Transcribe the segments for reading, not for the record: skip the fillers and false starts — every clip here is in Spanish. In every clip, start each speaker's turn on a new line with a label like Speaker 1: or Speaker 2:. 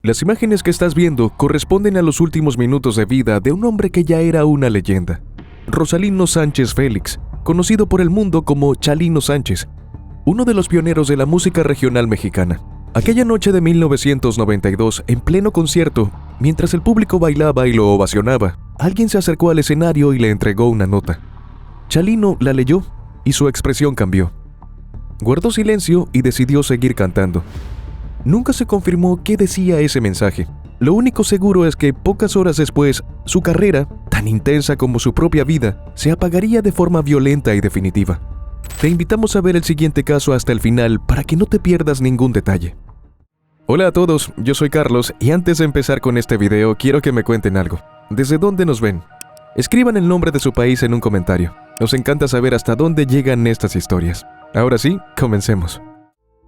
Speaker 1: Las imágenes que estás viendo corresponden a los últimos minutos de vida de un hombre que ya era una leyenda. Rosalino Sánchez Félix, conocido por el mundo como Chalino Sánchez, uno de los pioneros de la música regional mexicana. Aquella noche de 1992, en pleno concierto, mientras el público bailaba y lo ovacionaba, alguien se acercó al escenario y le entregó una nota. Chalino la leyó y su expresión cambió. Guardó silencio y decidió seguir cantando. Nunca se confirmó qué decía ese mensaje. Lo único seguro es que pocas horas después, su carrera, tan intensa como su propia vida, se apagaría de forma violenta y definitiva. Te invitamos a ver el siguiente caso hasta el final para que no te pierdas ningún detalle. Hola a todos, yo soy Carlos y antes de empezar con este video quiero que me cuenten algo. ¿Desde dónde nos ven? Escriban el nombre de su país en un comentario. Nos encanta saber hasta dónde llegan estas historias. Ahora sí, comencemos.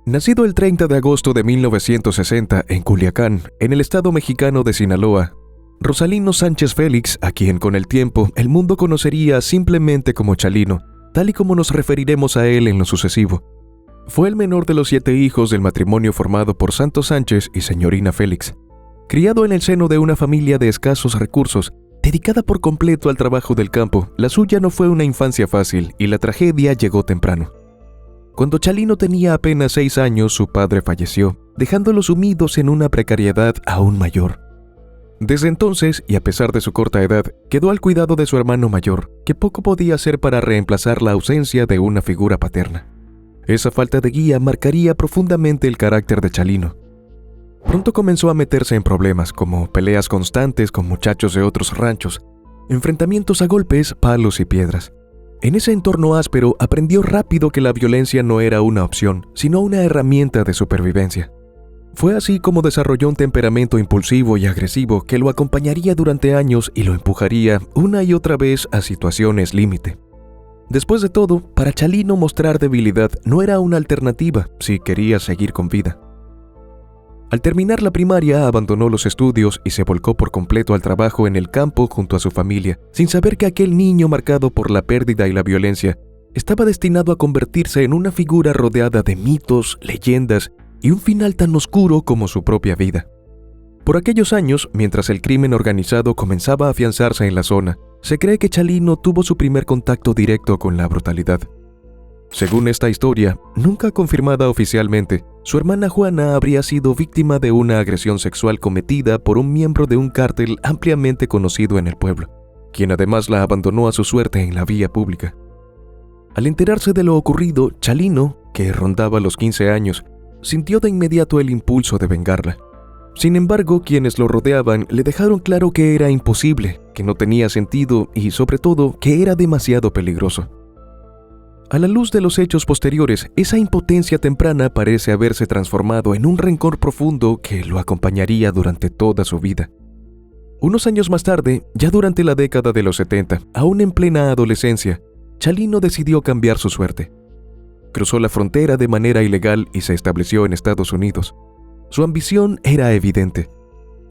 Speaker 1: Nacido el 30 de agosto de 1960 en Culiacán, en el estado mexicano de Sinaloa, Rosalino Sánchez Félix, a quien con el tiempo el mundo conocería simplemente como Chalino, tal y como nos referiremos a él en lo sucesivo, fue el menor de los 7 hijos del matrimonio formado por Santos Sánchez y señorina Félix. Criado en el seno de una familia de escasos recursos, dedicada por completo al trabajo del campo, la suya no fue una infancia fácil y la tragedia llegó temprano. Cuando Chalino tenía apenas 6 años, su padre falleció, dejándolos sumidos en una precariedad aún mayor. Desde entonces, y a pesar de su corta edad, quedó al cuidado de su hermano mayor, que poco podía hacer para reemplazar la ausencia de una figura paterna. Esa falta de guía marcaría profundamente el carácter de Chalino. Pronto comenzó a meterse en problemas, como peleas constantes con muchachos de otros ranchos, enfrentamientos a golpes, palos y piedras. En ese entorno áspero aprendió rápido que la violencia no era una opción, sino una herramienta de supervivencia. Fue así como desarrolló un temperamento impulsivo y agresivo que lo acompañaría durante años y lo empujaría una y otra vez a situaciones límite. Después de todo, para Chalino mostrar debilidad no era una alternativa si quería seguir con vida. Al terminar la primaria, abandonó los estudios y se volcó por completo al trabajo en el campo junto a su familia, sin saber que aquel niño marcado por la pérdida y la violencia estaba destinado a convertirse en una figura rodeada de mitos, leyendas y un final tan oscuro como su propia vida. Por aquellos años, mientras el crimen organizado comenzaba a afianzarse en la zona, se cree que Chalino tuvo su primer contacto directo con la brutalidad. Según esta historia, nunca confirmada oficialmente, su hermana Juana habría sido víctima de una agresión sexual cometida por un miembro de un cártel ampliamente conocido en el pueblo, quien además la abandonó a su suerte en la vía pública. Al enterarse de lo ocurrido, Chalino, que rondaba los 15 años, sintió de inmediato el impulso de vengarla. Sin embargo, quienes lo rodeaban le dejaron claro que era imposible, que no tenía sentido y, sobre todo, que era demasiado peligroso. A la luz de los hechos posteriores, esa impotencia temprana parece haberse transformado en un rencor profundo que lo acompañaría durante toda su vida. Unos años más tarde, ya durante la década de los 70, aún en plena adolescencia, Chalino decidió cambiar su suerte. Cruzó la frontera de manera ilegal y se estableció en Estados Unidos. Su ambición era evidente.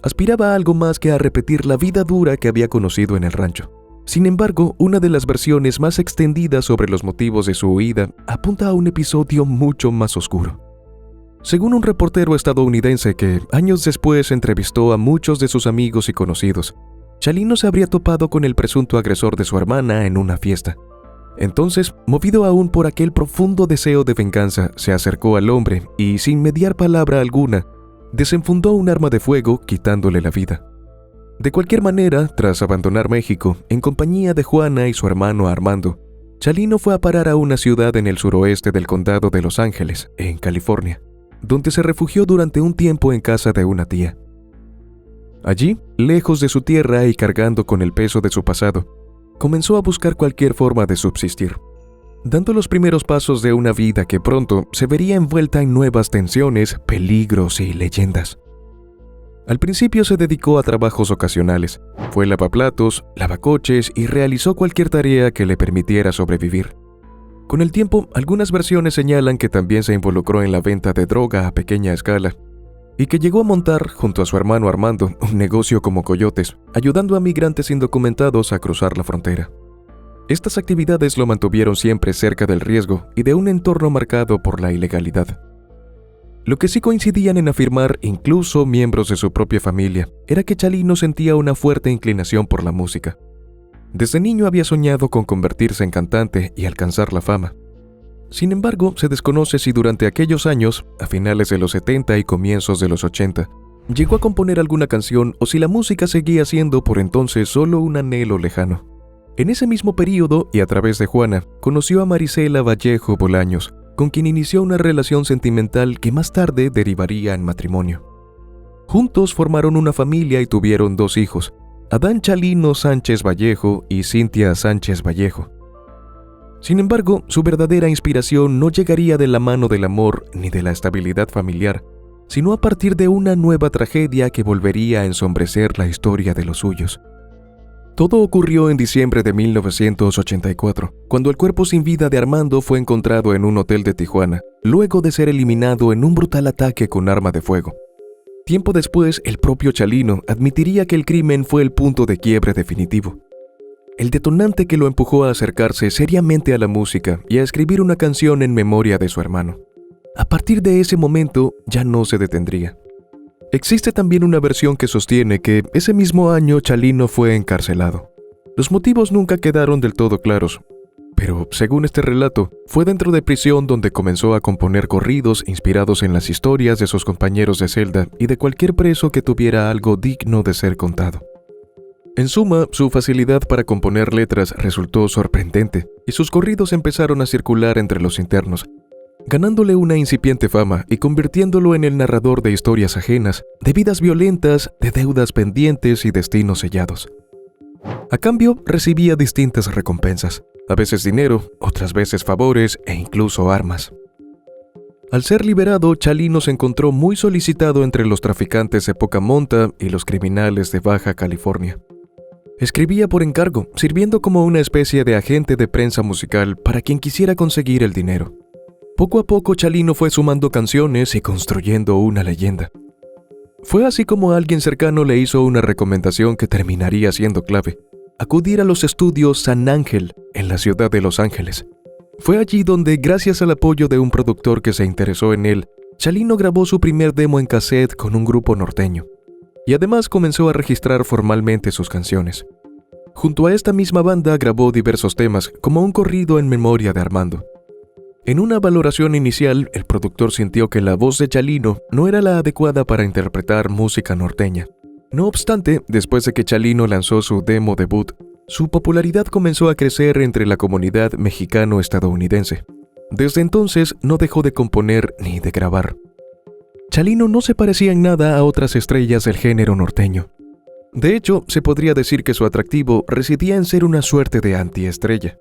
Speaker 1: Aspiraba a algo más que a repetir la vida dura que había conocido en el rancho. Sin embargo, una de las versiones más extendidas sobre los motivos de su huida apunta a un episodio mucho más oscuro. Según un reportero estadounidense que años después entrevistó a muchos de sus amigos y conocidos, Chalino se habría topado con el presunto agresor de su hermana en una fiesta. Entonces, movido aún por aquel profundo deseo de venganza, se acercó al hombre y, sin mediar palabra alguna, desenfundó un arma de fuego quitándole la vida. De cualquier manera, tras abandonar México, en compañía de Juana y su hermano Armando, Chalino fue a parar a una ciudad en el suroeste del condado de Los Ángeles, en California, donde se refugió durante un tiempo en casa de una tía. Allí, lejos de su tierra y cargando con el peso de su pasado, comenzó a buscar cualquier forma de subsistir, dando los primeros pasos de una vida que pronto se vería envuelta en nuevas tensiones, peligros y leyendas. Al principio se dedicó a trabajos ocasionales, fue lavaplatos, lavacoches y realizó cualquier tarea que le permitiera sobrevivir. Con el tiempo, algunas versiones señalan que también se involucró en la venta de droga a pequeña escala y que llegó a montar, junto a su hermano Armando, un negocio como coyotes, ayudando a migrantes indocumentados a cruzar la frontera. Estas actividades lo mantuvieron siempre cerca del riesgo y de un entorno marcado por la ilegalidad. Lo que sí coincidían en afirmar incluso miembros de su propia familia era que Chalino sentía una fuerte inclinación por la música. Desde niño había soñado con convertirse en cantante y alcanzar la fama. Sin embargo, se desconoce si durante aquellos años, a finales de los 70 y comienzos de los 80, llegó a componer alguna canción o si la música seguía siendo por entonces solo un anhelo lejano. En ese mismo período, y a través de Juana, conoció a Marisela Vallejo Bolaños, con quien inició una relación sentimental que más tarde derivaría en matrimonio. Juntos formaron una familia y tuvieron 2 hijos, Adán Chalino Sánchez Vallejo y Cintia Sánchez Vallejo. Sin embargo, su verdadera inspiración no llegaría de la mano del amor ni de la estabilidad familiar, sino a partir de una nueva tragedia que volvería a ensombrecer la historia de los suyos. Todo ocurrió en diciembre de 1984, cuando el cuerpo sin vida de Armando fue encontrado en un hotel de Tijuana, luego de ser eliminado en un brutal ataque con arma de fuego. Tiempo después, el propio Chalino admitiría que el crimen fue el punto de quiebre definitivo. El detonante que lo empujó a acercarse seriamente a la música y a escribir una canción en memoria de su hermano. A partir de ese momento, ya no se detendría. Existe también una versión que sostiene que ese mismo año Chalino fue encarcelado. Los motivos nunca quedaron del todo claros, pero según este relato, fue dentro de prisión donde comenzó a componer corridos inspirados en las historias de sus compañeros de celda y de cualquier preso que tuviera algo digno de ser contado. En suma, su facilidad para componer letras resultó sorprendente y sus corridos empezaron a circular entre los internos, ganándole una incipiente fama y convirtiéndolo en el narrador de historias ajenas, de vidas violentas, de deudas pendientes y destinos sellados. A cambio, recibía distintas recompensas, a veces dinero, otras veces favores e incluso armas. Al ser liberado, Chalino se encontró muy solicitado entre los traficantes de poca monta y los criminales de Baja California. Escribía por encargo, sirviendo como una especie de agente de prensa musical para quien quisiera conseguir el dinero. Poco a poco Chalino fue sumando canciones y construyendo una leyenda. Fue así como alguien cercano le hizo una recomendación que terminaría siendo clave: acudir a los estudios San Ángel en la ciudad de Los Ángeles. Fue allí donde, gracias al apoyo de un productor que se interesó en él, Chalino grabó su primer demo en cassette con un grupo norteño, y además comenzó a registrar formalmente sus canciones. Junto a esta misma banda grabó diversos temas, como un corrido en memoria de Armando. En una valoración inicial, el productor sintió que la voz de Chalino no era la adecuada para interpretar música norteña. No obstante, después de que Chalino lanzó su demo debut, su popularidad comenzó a crecer entre la comunidad mexicano-estadounidense. Desde entonces no dejó de componer ni de grabar. Chalino no se parecía en nada a otras estrellas del género norteño. De hecho, se podría decir que su atractivo residía en ser una suerte de antiestrella.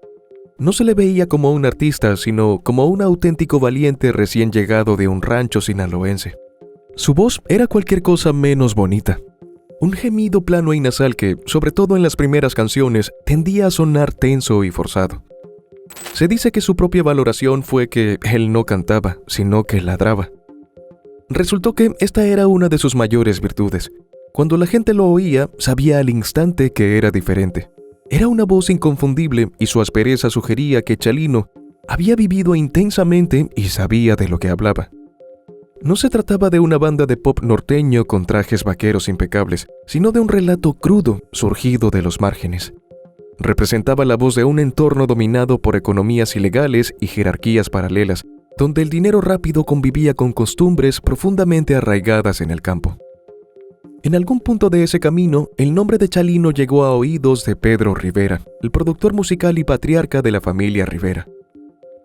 Speaker 1: No se le veía como un artista, sino como un auténtico valiente recién llegado de un rancho sinaloense. Su voz era cualquier cosa menos bonita. Un gemido plano y nasal que, sobre todo en las primeras canciones, tendía a sonar tenso y forzado. Se dice que su propia valoración fue que él no cantaba, sino que ladraba. Resultó que esta era una de sus mayores virtudes. Cuando la gente lo oía, sabía al instante que era diferente. Era una voz inconfundible y su aspereza sugería que Chalino había vivido intensamente y sabía de lo que hablaba. No se trataba de una banda de pop norteño con trajes vaqueros impecables, sino de un relato crudo surgido de los márgenes. Representaba la voz de un entorno dominado por economías ilegales y jerarquías paralelas, donde el dinero rápido convivía con costumbres profundamente arraigadas en el campo. En algún punto de ese camino, el nombre de Chalino llegó a oídos de Pedro Rivera, el productor musical y patriarca de la familia Rivera.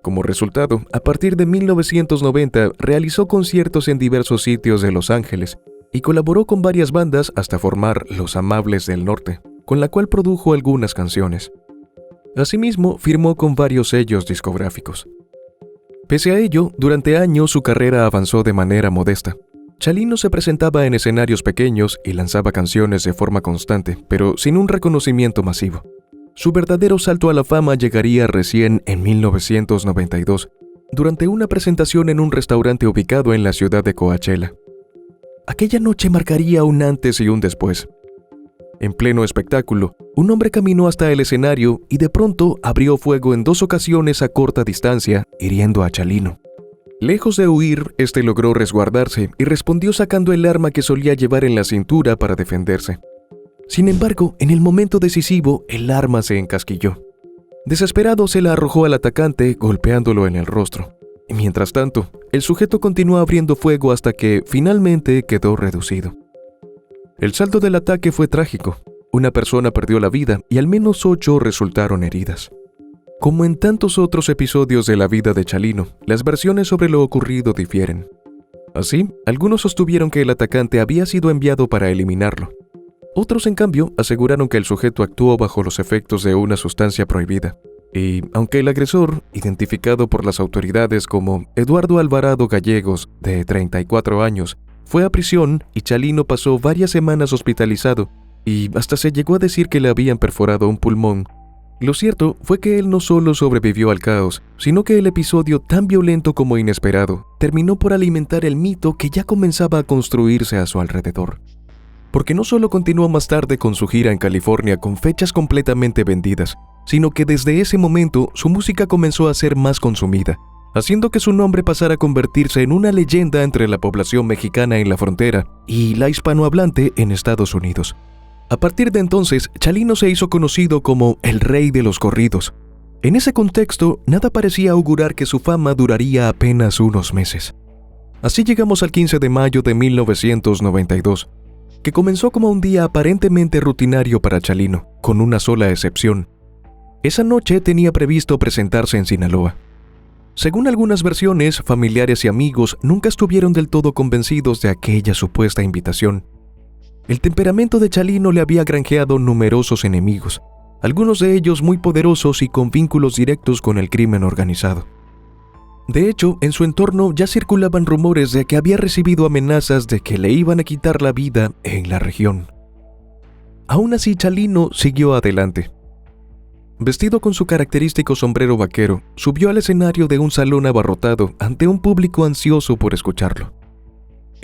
Speaker 1: Como resultado, a partir de 1990 realizó conciertos en diversos sitios de Los Ángeles y colaboró con varias bandas hasta formar Los Amables del Norte, con la cual produjo algunas canciones. Asimismo, firmó con varios sellos discográficos. Pese a ello, durante años su carrera avanzó de manera modesta. Chalino se presentaba en escenarios pequeños y lanzaba canciones de forma constante, pero sin un reconocimiento masivo. Su verdadero salto a la fama llegaría recién en 1992, durante una presentación en un restaurante ubicado en la ciudad de Coachella. Aquella noche marcaría un antes y un después. En pleno espectáculo, un hombre caminó hasta el escenario y de pronto abrió fuego en 2 ocasiones a corta distancia, hiriendo a Chalino. Lejos de huir, este logró resguardarse y respondió sacando el arma que solía llevar en la cintura para defenderse. Sin embargo, en el momento decisivo, el arma se encasquilló. Desesperado, se la arrojó al atacante, golpeándolo en el rostro. Y mientras tanto, el sujeto continuó abriendo fuego hasta que, finalmente, quedó reducido. El saldo del ataque fue trágico. Una persona perdió la vida y al menos 8 resultaron heridas. Como en tantos otros episodios de la vida de Chalino, las versiones sobre lo ocurrido difieren. Así, algunos sostuvieron que el atacante había sido enviado para eliminarlo. Otros, en cambio, aseguraron que el sujeto actuó bajo los efectos de una sustancia prohibida. Y, aunque el agresor, identificado por las autoridades como Eduardo Alvarado Gallegos, de 34 años, fue a prisión y Chalino pasó varias semanas hospitalizado, y hasta se llegó a decir que le habían perforado un pulmón, lo cierto fue que él no solo sobrevivió al caos, sino que el episodio, tan violento como inesperado, terminó por alimentar el mito que ya comenzaba a construirse a su alrededor. Porque no solo continuó más tarde con su gira en California con fechas completamente vendidas, sino que desde ese momento su música comenzó a ser más consumida, haciendo que su nombre pasara a convertirse en una leyenda entre la población mexicana en la frontera y la hispanohablante en Estados Unidos. A partir de entonces, Chalino se hizo conocido como el rey de los corridos. En ese contexto, nada parecía augurar que su fama duraría apenas unos meses. Así llegamos al 15 de mayo de 1992, que comenzó como un día aparentemente rutinario para Chalino, con una sola excepción. Esa noche tenía previsto presentarse en Sinaloa. Según algunas versiones, familiares y amigos nunca estuvieron del todo convencidos de aquella supuesta invitación. El temperamento de Chalino le había granjeado numerosos enemigos, algunos de ellos muy poderosos y con vínculos directos con el crimen organizado. De hecho, en su entorno ya circulaban rumores de que había recibido amenazas de que le iban a quitar la vida en la región. Aún así, Chalino siguió adelante. Vestido con su característico sombrero vaquero, subió al escenario de un salón abarrotado ante un público ansioso por escucharlo.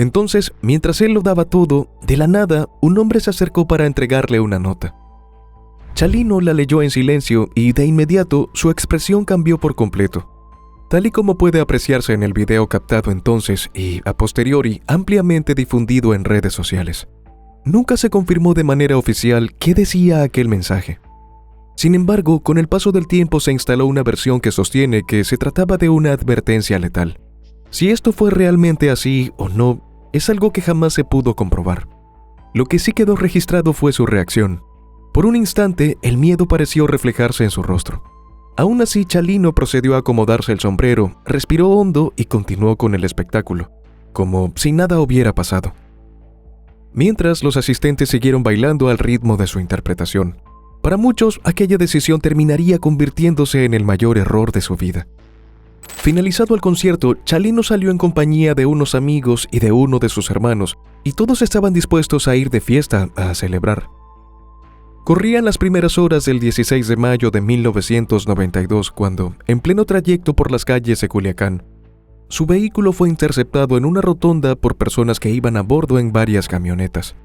Speaker 1: Entonces, mientras él lo daba todo, de la nada, un hombre se acercó para entregarle una nota. Chalino la leyó en silencio y, de inmediato, su expresión cambió por completo. Tal y como puede apreciarse en el video captado entonces y, a posteriori, ampliamente difundido en redes sociales. Nunca se confirmó de manera oficial qué decía aquel mensaje. Sin embargo, con el paso del tiempo se instaló una versión que sostiene que se trataba de una advertencia letal. Si esto fue realmente así o no, es algo que jamás se pudo comprobar. Lo que sí quedó registrado fue su reacción. Por un instante, el miedo pareció reflejarse en su rostro. Aún así, Chalino procedió a acomodarse el sombrero, respiró hondo y continuó con el espectáculo, como si nada hubiera pasado. Mientras, los asistentes siguieron bailando al ritmo de su interpretación. Para muchos, aquella decisión terminaría convirtiéndose en el mayor error de su vida. Finalizado el concierto, Chalino salió en compañía de unos amigos y de uno de sus hermanos, y todos estaban dispuestos a ir de fiesta a celebrar. Corrían las primeras horas del 16 de mayo de 1992 cuando, en pleno trayecto por las calles de Culiacán, su vehículo fue interceptado en una rotonda por personas que iban a bordo en varias camionetas.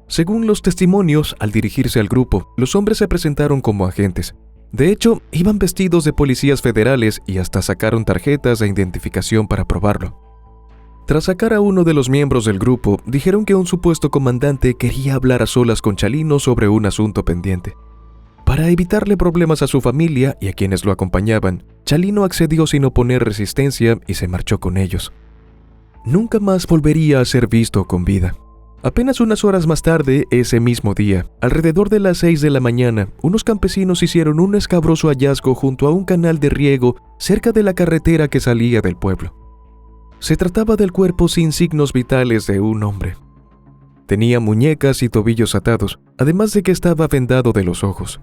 Speaker 1: Según los testimonios, al dirigirse al grupo, los hombres se presentaron como agentes. De hecho, iban vestidos de policías federales y hasta sacaron tarjetas de identificación para probarlo. Tras sacar a uno de los miembros del grupo, dijeron que un supuesto comandante quería hablar a solas con Chalino sobre un asunto pendiente. Para evitarle problemas a su familia y a quienes lo acompañaban, Chalino accedió sin oponer resistencia y se marchó con ellos. Nunca más volvería a ser visto con vida. Apenas unas horas más tarde, ese mismo día, alrededor de las 6 de la mañana, unos campesinos hicieron un escabroso hallazgo junto a un canal de riego cerca de la carretera que salía del pueblo. Se trataba del cuerpo sin signos vitales de un hombre. Tenía muñecas y tobillos atados, además de que estaba vendado de los ojos.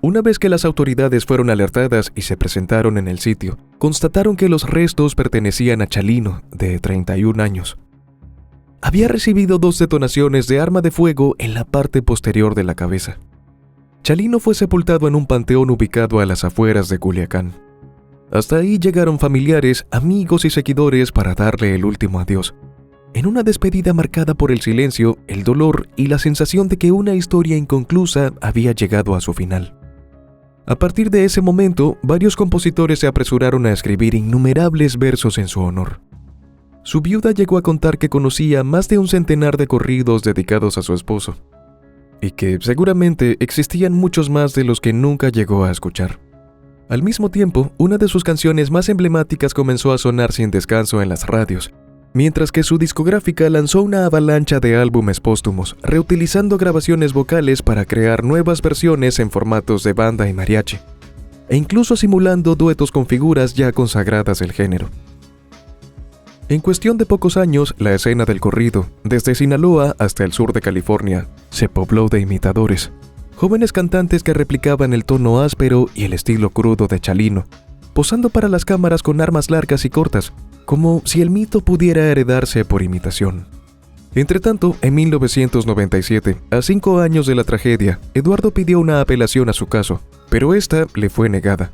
Speaker 1: Una vez que las autoridades fueron alertadas y se presentaron en el sitio, constataron que los restos pertenecían a Chalino, de 31 años. Había recibido 2 detonaciones de arma de fuego en la parte posterior de la cabeza. Chalino fue sepultado en un panteón ubicado a las afueras de Culiacán. Hasta ahí llegaron familiares, amigos y seguidores para darle el último adiós, en una despedida marcada por el silencio, el dolor y la sensación de que una historia inconclusa había llegado a su final. A partir de ese momento, varios compositores se apresuraron a escribir innumerables versos en su honor. Su viuda llegó a contar que conocía más de un centenar de corridos dedicados a su esposo, y que seguramente existían muchos más de los que nunca llegó a escuchar. Al mismo tiempo, una de sus canciones más emblemáticas comenzó a sonar sin descanso en las radios, mientras que su discográfica lanzó una avalancha de álbumes póstumos, reutilizando grabaciones vocales para crear nuevas versiones en formatos de banda y mariachi, e incluso simulando duetos con figuras ya consagradas del género. En cuestión de pocos años, la escena del corrido, desde Sinaloa hasta el sur de California, se pobló de imitadores, jóvenes cantantes que replicaban el tono áspero y el estilo crudo de Chalino, posando para las cámaras con armas largas y cortas, como si el mito pudiera heredarse por imitación. Entretanto, en 1997, a 5 años de la tragedia, Eduardo pidió una apelación a su caso, pero esta le fue negada.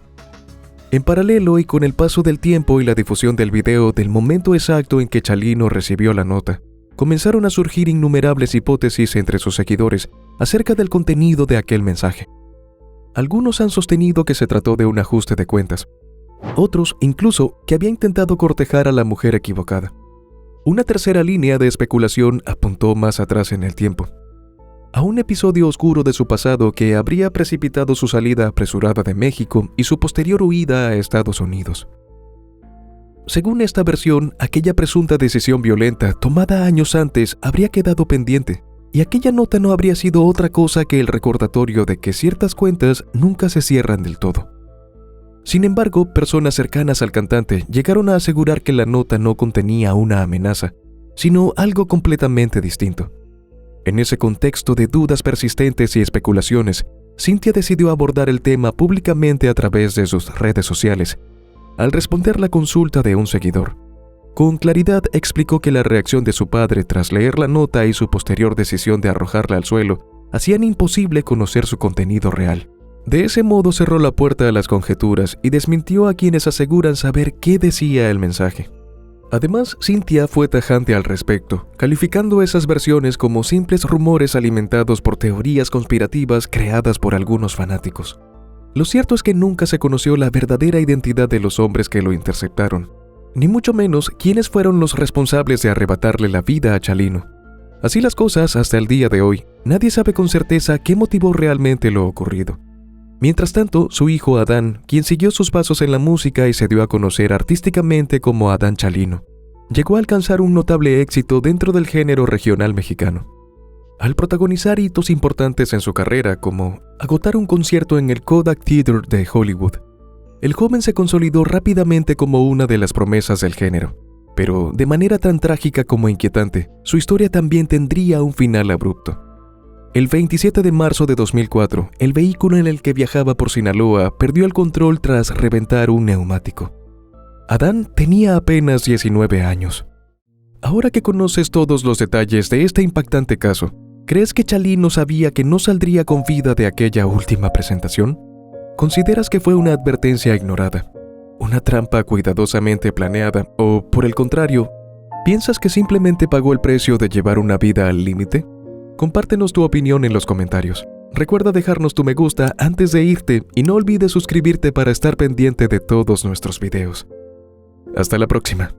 Speaker 1: En paralelo y con el paso del tiempo y la difusión del video del momento exacto en que Chalino recibió la nota, comenzaron a surgir innumerables hipótesis entre sus seguidores acerca del contenido de aquel mensaje. Algunos han sostenido que se trató de un ajuste de cuentas, otros incluso que había intentado cortejar a la mujer equivocada. Una tercera línea de especulación apuntó más atrás en el tiempo, a un episodio oscuro de su pasado que habría precipitado su salida apresurada de México y su posterior huida a Estados Unidos. Según esta versión, aquella presunta decisión violenta tomada años antes habría quedado pendiente, y aquella nota no habría sido otra cosa que el recordatorio de que ciertas cuentas nunca se cierran del todo. Sin embargo, personas cercanas al cantante llegaron a asegurar que la nota no contenía una amenaza, sino algo completamente distinto. En ese contexto de dudas persistentes y especulaciones, Cynthia decidió abordar el tema públicamente a través de sus redes sociales, al responder la consulta de un seguidor. Con claridad explicó que la reacción de su padre tras leer la nota y su posterior decisión de arrojarla al suelo hacían imposible conocer su contenido real. De ese modo cerró la puerta a las conjeturas y desmintió a quienes aseguran saber qué decía el mensaje. Además, Cynthia fue tajante al respecto, calificando esas versiones como simples rumores alimentados por teorías conspirativas creadas por algunos fanáticos. Lo cierto es que nunca se conoció la verdadera identidad de los hombres que lo interceptaron, ni mucho menos quiénes fueron los responsables de arrebatarle la vida a Chalino. Así las cosas, hasta el día de hoy, nadie sabe con certeza qué motivó realmente lo ocurrido. Mientras tanto, su hijo Adán, quien siguió sus pasos en la música y se dio a conocer artísticamente como Adán Chalino, llegó a alcanzar un notable éxito dentro del género regional mexicano, al protagonizar hitos importantes en su carrera como agotar un concierto en el Kodak Theater de Hollywood. El joven se consolidó rápidamente como una de las promesas del género, pero de manera tan trágica como inquietante, su historia también tendría un final abrupto. El 27 de marzo de 2004, el vehículo en el que viajaba por Sinaloa perdió el control tras reventar un neumático. Adán tenía apenas 19 años. Ahora que conoces todos los detalles de este impactante caso, ¿crees que Chalino sabía que no saldría con vida de aquella última presentación? ¿Consideras que fue una advertencia ignorada, una trampa cuidadosamente planeada o, por el contrario, piensas que simplemente pagó el precio de llevar una vida al límite? Compártenos tu opinión en los comentarios. Recuerda dejarnos tu me gusta antes de irte y no olvides suscribirte para estar pendiente de todos nuestros videos. Hasta la próxima.